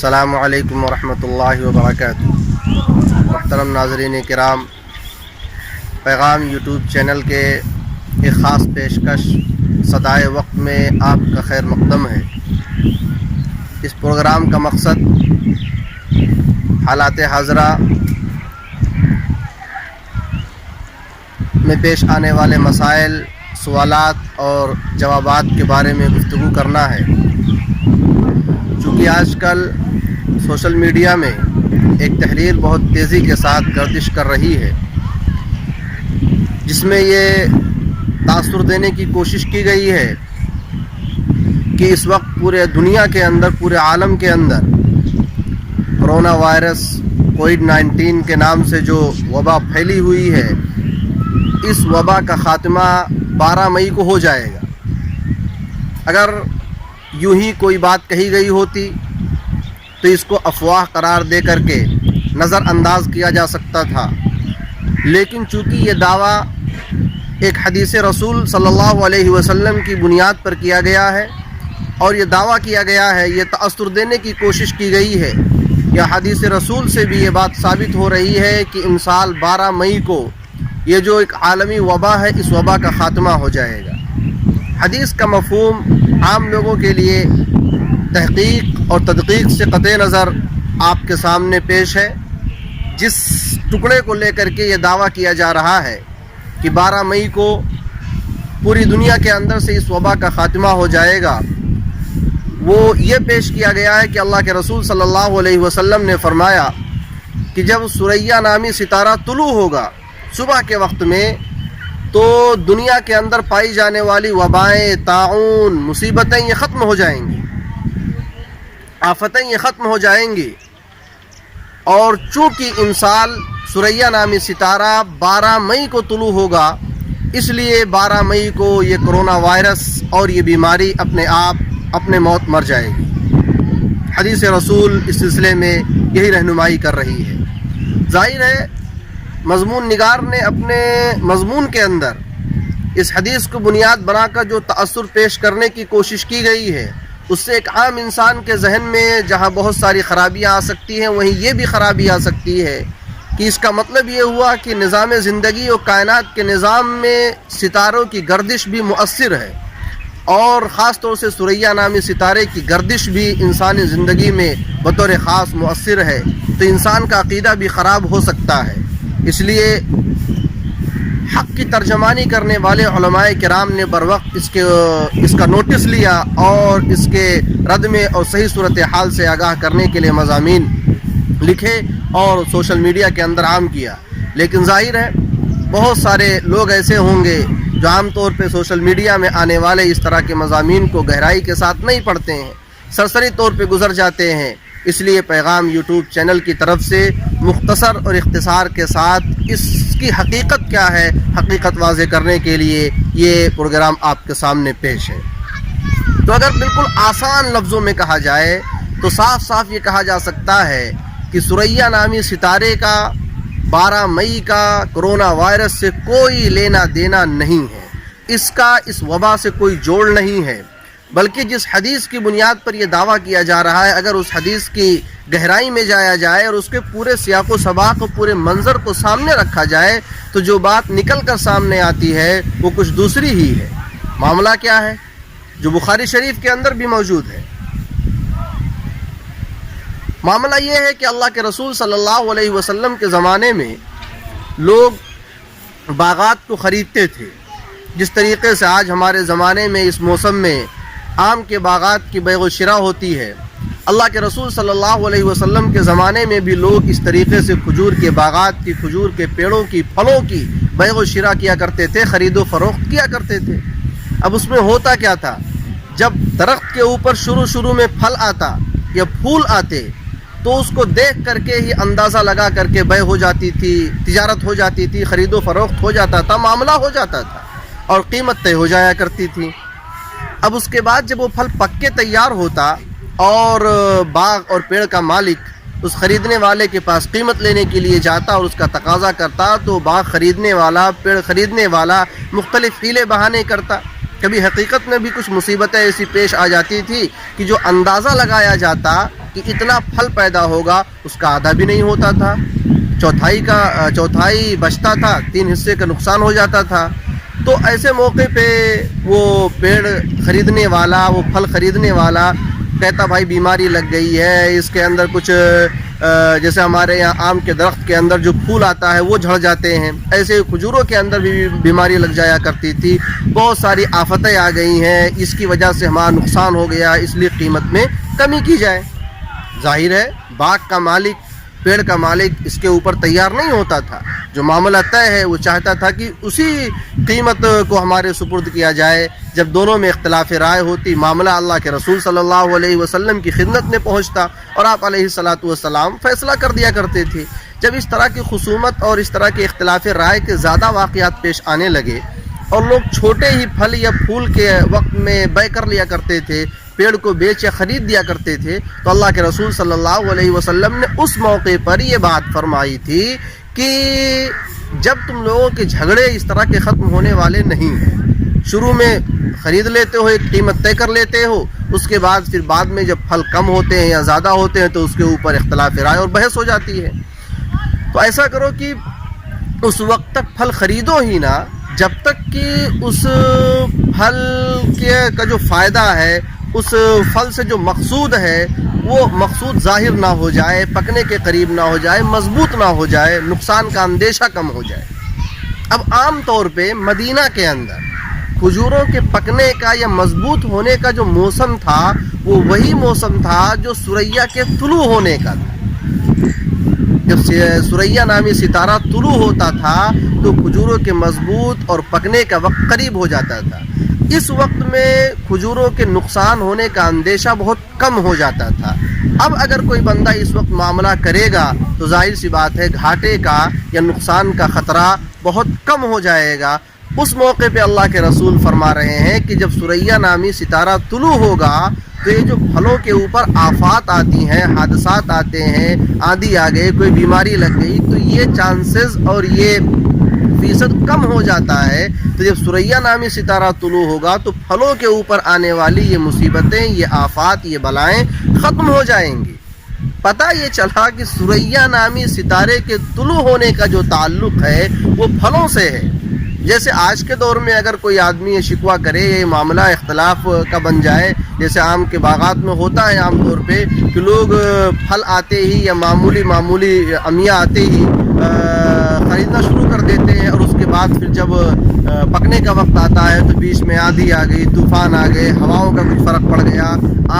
السلام علیکم ورحمۃ اللہ وبرکاتہ۔ محترم ناظرین کرام، پیغام یوٹیوب چینل کے ایک خاص پیشکش صدائے وقت میں آپ کا خیر مقدم ہے۔ اس پروگرام کا مقصد حالات حاضرہ میں پیش آنے والے مسائل، سوالات اور جوابات کے بارے میں گفتگو کرنا ہے۔ چونکہ آج کل سوشل میڈیا میں ایک تحریر بہت تیزی کے ساتھ گردش کر رہی ہے، جس میں یہ تاثر دینے کی کوشش کی گئی ہے کہ اس وقت پورے دنیا کے اندر، پورے عالم کے اندر کرونا وائرس کووڈ-19 کے نام سے جو وبا پھیلی ہوئی ہے، اس وبا کا خاتمہ 12 مئی کو ہو جائے گا۔ اگر یوں ہی کوئی بات کہی گئی ہوتی تو اس کو افواہ قرار دے کر کے نظر انداز کیا جا سکتا تھا، لیکن چونکہ یہ دعویٰ ایک حدیث رسول صلی اللہ علیہ وسلم کی بنیاد پر کیا گیا ہے اور یہ دعویٰ کیا گیا ہے، یہ تأثر دینے کی کوشش کی گئی ہے، یا حدیث رسول سے بھی یہ بات ثابت ہو رہی ہے کہ ان سال 12 مئی کو یہ جو ایک عالمی وبا ہے، اس وبا کا خاتمہ ہو جائے گا۔ حدیث کا مفہوم عام لوگوں کے لیے تحقیق اور تدقیق سے قطع نظر آپ کے سامنے پیش ہے۔ جس ٹکڑے کو لے کر کے یہ دعویٰ کیا جا رہا ہے کہ 12 مئی کو پوری دنیا کے اندر سے اس وبا کا خاتمہ ہو جائے گا، وہ یہ پیش کیا گیا ہے کہ اللہ کے رسول صلی اللہ علیہ وسلم نے فرمایا کہ جب ثریا نامی ستارہ طلوع ہوگا صبح کے وقت میں، تو دنیا کے اندر پائی جانے والی وبائیں، طاعون، مصیبتیں یہ ختم ہو جائیں گی، آفتیں یہ ختم ہو جائیں گی۔ اور چونکہ ان سال ثریا نامی ستارہ 12 مئی کو طلوع ہوگا، اس لیے 12 مئی کو یہ کرونا وائرس اور یہ بیماری اپنے آپ اپنے موت مر جائے گی۔ حدیث رسول اس سلسلے میں یہی رہنمائی کر رہی ہے۔ ظاہر ہے مضمون نگار نے اپنے مضمون کے اندر اس حدیث کو بنیاد بنا کر جو تأثر پیش کرنے کی کوشش کی گئی ہے، اس سے ایک عام انسان کے ذہن میں جہاں بہت ساری خرابیاں آ سکتی ہیں، وہیں یہ بھی خرابی آ سکتی ہے کہ اس کا مطلب یہ ہوا کہ نظام زندگی اور کائنات کے نظام میں ستاروں کی گردش بھی مؤثر ہے، اور خاص طور سے ثریا نامی ستارے کی گردش بھی انسانی زندگی میں بطور خاص مؤثر ہے، تو انسان کا عقیدہ بھی خراب ہو سکتا ہے۔ اس لیے حق کی ترجمانی کرنے والے علماء کرام نے بروقت اس کا نوٹس لیا اور اس کے رد میں اور صحیح صورتحال سے آگاہ کرنے کے لیے مضامین لکھے اور سوشل میڈیا کے اندر عام کیا۔ لیکن ظاہر ہے بہت سارے لوگ ایسے ہوں گے جو عام طور پہ سوشل میڈیا میں آنے والے اس طرح کے مضامین کو گہرائی کے ساتھ نہیں پڑھتے ہیں، سرسری طور پہ گزر جاتے ہیں۔ اس لیے پیغام یوٹیوب چینل کی طرف سے مختصر اور اختصار کے ساتھ اس کی حقیقت کیا ہے، حقیقت واضح کرنے کے لیے یہ پروگرام آپ کے سامنے پیش ہے۔ تو اگر بالکل آسان لفظوں میں کہا جائے تو صاف صاف یہ کہا جا سکتا ہے کہ ثریا نامی ستارے کا 12 مئی کا کرونا وائرس سے کوئی لینا دینا نہیں ہے، اس کا اس وبا سے کوئی جوڑ نہیں ہے، بلکہ جس حدیث کی بنیاد پر یہ دعویٰ کیا جا رہا ہے، اگر اس حدیث کی گہرائی میں جایا جائے اور اس کے پورے سیاق و سباق و پورے منظر کو سامنے رکھا جائے تو جو بات نکل کر سامنے آتی ہے وہ کچھ دوسری ہی ہے۔ معاملہ کیا ہے جو بخاری شریف کے اندر بھی موجود ہے؟ معاملہ یہ ہے کہ اللہ کے رسول صلی اللہ علیہ وسلم کے زمانے میں لوگ باغات کو خریدتے تھے، جس طریقے سے آج ہمارے زمانے میں اس موسم میں آم کے باغات کی بیع و شراء ہوتی ہے۔ اللہ کے رسول صلی اللہ علیہ وسلم کے زمانے میں بھی لوگ اس طریقے سے کھجور کے باغات کی، کھجور کے پیڑوں کی، پھلوں کی بیع و شراء کیا کرتے تھے، خرید و فروخت کیا کرتے تھے۔ اب اس میں ہوتا کیا تھا، جب درخت کے اوپر شروع میں پھل آتا یا پھول آتے تو اس کو دیکھ کر کے ہی اندازہ لگا کر کے بیع ہو جاتی تھی، تجارت ہو جاتی تھی، خرید و فروخت ہو جاتا تھا، معاملہ ہو جاتا تھا اور قیمت طے ہو جایا کرتی تھی۔ اب اس کے بعد جب وہ پھل پک کے تیار ہوتا اور باغ اور پیڑ کا مالک اس خریدنے والے کے پاس قیمت لینے کے لیے جاتا اور اس کا تقاضا کرتا، تو باغ خریدنے والا، پیڑ خریدنے والا مختلف حیلے بہانے کرتا۔ کبھی حقیقت میں بھی کچھ مصیبتیں ایسی پیش آ جاتی تھی کہ جو اندازہ لگایا جاتا کہ اتنا پھل پیدا ہوگا اس کا آدھا بھی نہیں ہوتا تھا، چوتھائی بچتا تھا، 3 حصے کا نقصان ہو جاتا تھا۔ تو ایسے موقع پہ وہ پیڑ خریدنے والا، وہ پھل خریدنے والا کہتا بھائی بیماری لگ گئی ہے، اس کے اندر کچھ جیسے ہمارے یہاں آم کے درخت کے اندر جو پھول آتا ہے وہ جھڑ جاتے ہیں، ایسے کھجوروں کے اندر بھی بیماری لگ جایا کرتی تھی، بہت ساری آفتیں آ گئی ہیں، اس کی وجہ سے ہمارا نقصان ہو گیا، اس لیے قیمت میں کمی کی جائے۔ ظاہر ہے باغ کا مالک، پیڑ کا مالک اس کے اوپر تیار نہیں ہوتا تھا، جو معاملہ طے ہے وہ چاہتا تھا کہ اسی قیمت کو ہمارے سپرد کیا جائے۔ جب دونوں میں اختلاف رائے ہوتی، معاملہ اللہ کے رسول صلی اللہ علیہ وسلم کی خدمت میں پہنچتا اور آپ علیہ الصلاۃ والسلام فیصلہ کر دیا کرتے تھے۔ جب اس طرح کی خصومت اور اس طرح کے اختلاف رائے کے زیادہ واقعات پیش آنے لگے اور لوگ چھوٹے ہی پھل یا پھول کے وقت میں بے کر لیا کرتے تھے، پیڑ کو بیچ یا خرید دیا کرتے تھے، تو اللہ کے رسول صلی اللہ علیہ وسلم نے اس موقع پر یہ بات فرمائی تھی کہ جب تم لوگوں کے جھگڑے اس طرح کے ختم ہونے والے نہیں ہیں، شروع میں خرید لیتے ہو، ایک قیمت طے کر لیتے ہو، اس کے بعد پھر بعد میں جب پھل کم ہوتے ہیں یا زیادہ ہوتے ہیں تو اس کے اوپر اختلاف رائے اور بحث ہو جاتی ہے۔ تو ایسا کرو کہ اس وقت تک پھل خریدو ہی نہ جب تک کہ اس پھل کا جو فائدہ ہے، اس پھل سے جو مقصود ہے وہ مقصود ظاہر نہ ہو جائے، پکنے کے قریب نہ ہو جائے، مضبوط نہ ہو جائے، نقصان کا اندیشہ کم ہو جائے۔ اب عام طور پہ مدینہ کے اندر کھجوروں کے پکنے کا یا مضبوط ہونے کا جو موسم تھا وہ وہی موسم تھا جو ثریا کے طلوع ہونے کا تھا۔ جب ثریا نامی ستارہ طلوع ہوتا تھا تو کھجوروں کے مضبوط اور پکنے کا وقت قریب ہو جاتا تھا۔ اس وقت میں کھجوروں کے نقصان ہونے کا اندیشہ بہت کم ہو جاتا تھا۔ اب اگر کوئی بندہ اس وقت معاملہ کرے گا تو ظاہر سی بات ہے گھاٹے کا یا نقصان کا خطرہ بہت کم ہو جائے گا۔ اس موقع پہ اللہ کے رسول فرما رہے ہیں کہ جب ثریا نامی ستارہ طلوع ہوگا تو یہ جو پھلوں کے اوپر آفات آتی ہیں، حادثات آتے ہیں، آندھی آ گئی، کوئی بیماری لگ گئی، تو یہ چانسز اور یہ فیصد کم ہو جاتا ہے۔ تو جب ثریا نامی ستارہ طلوع ہوگا تو پھلوں کے اوپر آنے والی یہ مصیبتیں، یہ آفات، یہ بلائیں ختم ہو جائیں گی۔ پتہ یہ چلا کہ ثریا نامی ستارے کے طلوع ہونے کا جو تعلق ہے وہ پھلوں سے ہے۔ جیسے آج کے دور میں اگر کوئی آدمی یہ شکوہ کرے، یہ معاملہ اختلاف کا بن جائے، جیسے آم کے باغات میں ہوتا ہے عام طور پہ کہ لوگ پھل آتے ہی یا معمولی امیہ آتے ہی خریدنا شروع کر دیتے ہیں، اور اس کے بعد پھر جب پکنے کا وقت آتا ہے تو بیچ میں آندھی آ گئی، طوفان آ گئے، ہواؤں کا کچھ فرق پڑ گیا،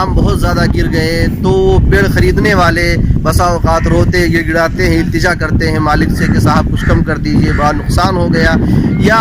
آم بہت زیادہ گر گئے، تو پیڑ خریدنے والے بسا اوقات روتے گر گڑاتے ہیں، التجا کرتے ہیں مالک سے کہ صاحب کچھ کم کر دیجئے، بڑا نقصان ہو گیا، یا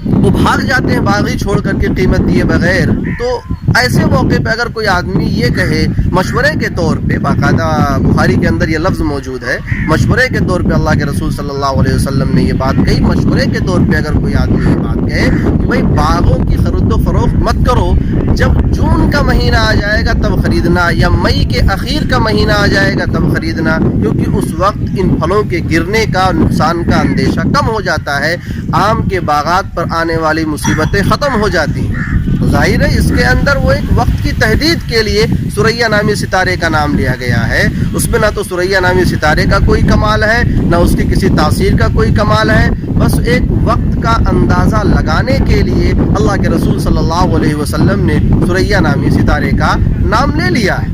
وہ بھاگ جاتے ہیں باغی چھوڑ کر کے قیمت دیے بغیر۔ تو ایسے موقع پہ اگر کوئی آدمی یہ کہے مشورے کے طور پہ، باقاعدہ بخاری کے اندر یہ لفظ موجود ہے، مشورے کے طور پہ اللہ کے رسول صلی اللہ علیہ وسلم نے یہ بات کہی، مشورے کے طور پہ اگر کوئی آدمی یہ بات کہے کہ بھائی باغوں کی خرید و فروخت مت کرو، جب جون کا مہینہ آ جائے گا تب خریدنا، یا مئی کے اخیر کا مہینہ آ جائے گا تب خریدنا، کیونکہ اس وقت ان پھلوں کے گرنے کا، نقصان کا اندیشہ کم ہو جاتا ہے، آم کے باغات پر آنے والی مصیبتیں ختم ہو جاتی ہیں۔ تو ظاہر ہے اس کے اندر وہ ایک وقت کی تحدید کے لیے ثریا نامی ستارے کا نام لیا گیا ہے۔ اس میں نہ تو ثریا نامی ستارے کا کوئی کمال ہے، نہ اس کی کسی تاثیر کا کوئی کمال ہے، بس ایک وقت کا اندازہ لگانے کے لیے اللہ کے رسول صلی اللہ علیہ وسلم نے ثریا نامی ستارے کا نام لے لیا ہے۔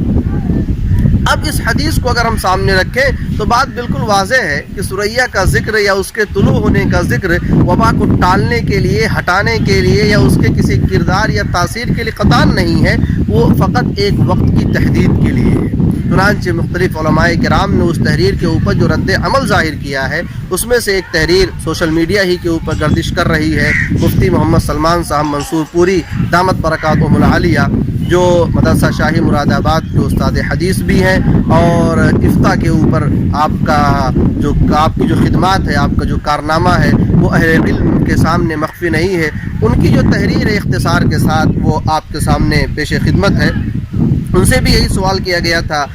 اب اس حدیث کو اگر ہم سامنے رکھیں تو بات بالکل واضح ہے کہ ثریا کا ذکر یا اس کے طلوع ہونے کا ذکر وبا کو ٹالنے کے لیے، ہٹانے کے لیے، یا اس کے کسی کردار یا تاثیر کے لیے قطعاً نہیں ہے، وہ فقط ایک وقت کی تحدید کے لیے ہے۔ چنانچہ مختلف علماء کرام نے اس تحریر کے اوپر جو رد عمل ظاہر کیا ہے، اس میں سے ایک تحریر سوشل میڈیا ہی کے اوپر گردش کر رہی ہے۔ مفتی محمد سلمان صاحب منصور پوری دامت برکاتہم العالیہ، جو مدرسہ شاہی مراد آباد کے استاد حدیث بھی ہیں اور افتاء کے اوپر آپ کی جو خدمات ہے، آپ کا جو کارنامہ ہے وہ اہل علم کے سامنے مخفی نہیں ہے۔ ان کی جو تحریر ہے اختصار کے ساتھ وہ آپ کے سامنے پیش خدمت ہے۔ ان سے بھی یہی سوال کیا گیا تھا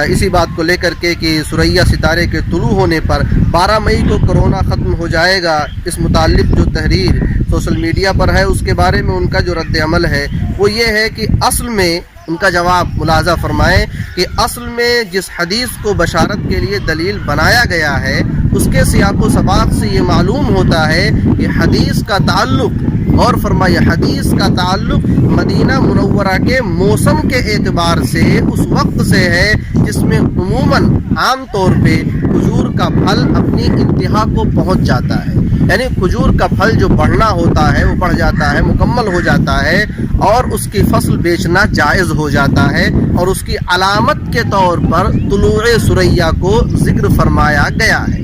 اسی بات کو لے کر کے کہ ثریا ستارے کے طلوع ہونے پر 12 مئی کو کرونا ختم ہو جائے گا، اس متعلق جو تحریر سوشل میڈیا پر ہے، اس کے بارے میں ان کا جو رد عمل ہے وہ یہ ہے کہ اصل میں ان کا جواب ملاحظہ فرمائیں کہ اصل میں جس حدیث کو بشارت کے لیے دلیل بنایا گیا ہے اس کے سیاق و سباق سے یہ معلوم ہوتا ہے کہ حدیث کا تعلق، اور فرمایا حدیث کا تعلق مدینہ منورہ کے موسم کے اعتبار سے اس وقت سے ہے جس میں عموماً عام طور پہ کھجور کا پھل اپنی انتہا کو پہنچ جاتا ہے، یعنی کھجور کا پھل جو بڑھنا ہوتا ہے وہ بڑھ جاتا ہے، مکمل ہو جاتا ہے، اور اس کی فصل بیچنا جائز ہو جاتا ہے، اور اس کی علامت کے طور پر طلوع ثریا کو ذکر فرمایا گیا ہے۔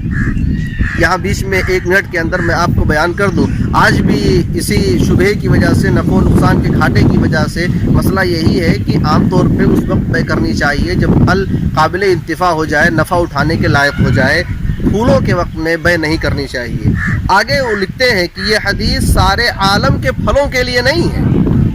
یہاں بیچ میں 1 منٹ کے اندر میں آپ کو بیان کر دوں، آج بھی اسی شبہے کی وجہ سے، نفع و نقصان کے گھاٹے کی وجہ سے مسئلہ یہی ہے کہ عام طور پہ اس وقت طے کرنی چاہیے جب پھل قابل انتفاع ہو جائے، نفع اٹھانے کے لائق ہو جائے، پھولوں کے وقت میں بے نہیں کرنی چاہیے۔ آگے وہ لکھتے ہیں کہ یہ حدیث سارے عالم کے پھلوں کے لیے نہیں ہے،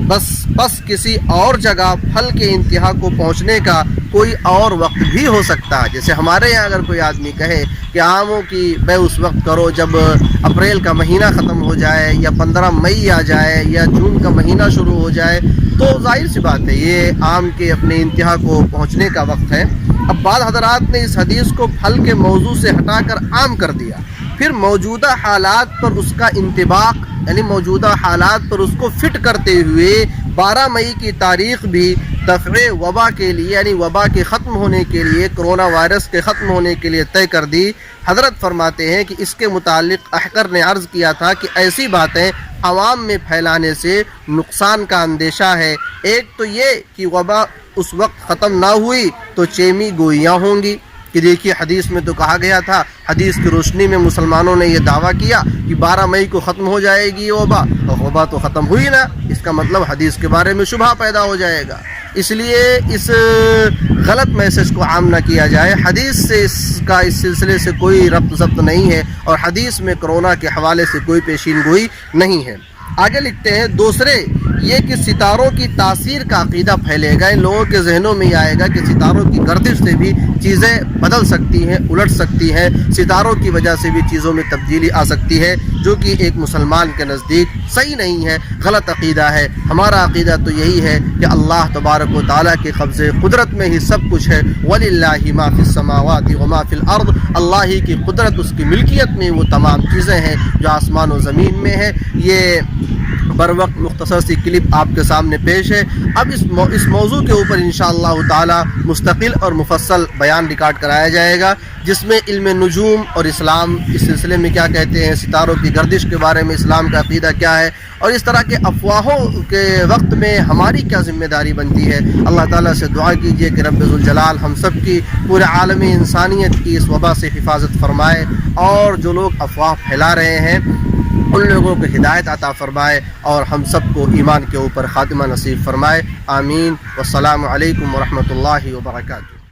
بس کسی اور جگہ پھل کے انتہا کو پہنچنے کا کوئی اور وقت بھی ہو سکتا ہے۔ جیسے ہمارے یہاں اگر کوئی آدمی کہے کہ آموں کی بے اس وقت کرو جب اپریل کا مہینہ ختم ہو جائے، یا 15 مئی آ جائے، یا جون کا مہینہ شروع ہو جائے، تو ظاہر سی بات ہے یہ آم کے اپنے انتہا کو پہنچنے کا وقت ہے۔ اب بعض حضرات نے اس حدیث کو پھل کے موضوع سے ہٹا کر عام کر دیا، پھر موجودہ حالات پر اس کا انطباق، یعنی موجودہ حالات پر اس کو فٹ کرتے ہوئے 12 مئی کی تاریخ بھی دفع وبا کے لیے، یعنی وبا کے ختم ہونے کے لیے، کرونا وائرس کے ختم ہونے کے لیے طے کر دی۔ حضرت فرماتے ہیں کہ اس کے متعلق احقر نے عرض کیا تھا کہ ایسی باتیں عوام میں پھیلانے سے نقصان کا اندیشہ ہے، ایک تو یہ کہ وبا اس وقت ختم نہ ہوئی تو چیمی گوئیاں ہوں گی، کہ دیکھیے حدیث میں تو کہا گیا تھا، حدیث کی روشنی میں مسلمانوں نے یہ دعویٰ کیا کہ 12 مئی کو ختم ہو جائے گی وبا، اور وبا تو ختم ہوئی نا، اس کا مطلب حدیث کے بارے میں شبہ پیدا ہو جائے گا۔ اس لیے اس غلط میسج کو عام نہ کیا جائے۔ حدیث سے اس سلسلے سے کوئی ربط ضبط نہیں ہے، اور حدیث میں کرونا کے حوالے سے کوئی پیشین گوئی نہیں ہے۔ آگے لکھتے ہیں دوسرے یہ کہ ستاروں کی تاثیر کا عقیدہ پھیلے گا، ان لوگوں کے ذہنوں میں یہ آئے گا کہ ستاروں کی گردش سے بھی چیزیں بدل سکتی ہیں، الٹ سکتی ہیں، ستاروں کی وجہ سے بھی چیزوں میں تبدیلی آ سکتی ہے، جو کہ ایک مسلمان کے نزدیک صحیح نہیں ہے، غلط عقیدہ ہے۔ ہمارا عقیدہ تو یہی ہے کہ اللہ تبارک و تعالیٰ کے قبضے قدرت میں ہی سب کچھ ہے، وَلِلَّهِ مَا فِي السَّمَاوَاتِ وَمَا فِي الْأَرْضِ، اللہ ہی کی قدرت، اس کی ملکیت میں وہ تمام چیزیں ہیں جو آسمان و زمین میں ہے۔ یہ بروقت مختصر سی کلپ آپ کے سامنے پیش ہے۔ اب اس موضوع کے اوپر انشاءاللہ تعالی مستقل اور مفصل بیان ریکارڈ کرایا جائے گا، جس میں علم نجوم اور اسلام اس سلسلے میں کیا کہتے ہیں، ستاروں کی گردش کے بارے میں اسلام کا عقیدہ کیا ہے، اور اس طرح کے افواہوں کے وقت میں ہماری کیا ذمہ داری بنتی ہے۔ اللہ تعالیٰ سے دعا کیجئے کہ رب ذوالجلال ہم سب کی، پورے عالم انسانیت کی اس وبا سے حفاظت فرمائے، اور جو لوگ افواہ پھیلا رہے ہیں ان لوگوں کو ہدایت عطا فرمائے، اور ہم سب کو ایمان کے اوپر خاتمہ نصیب فرمائے۔ آمین۔ والسلام علیکم ورحمۃ اللہ وبرکاتہ۔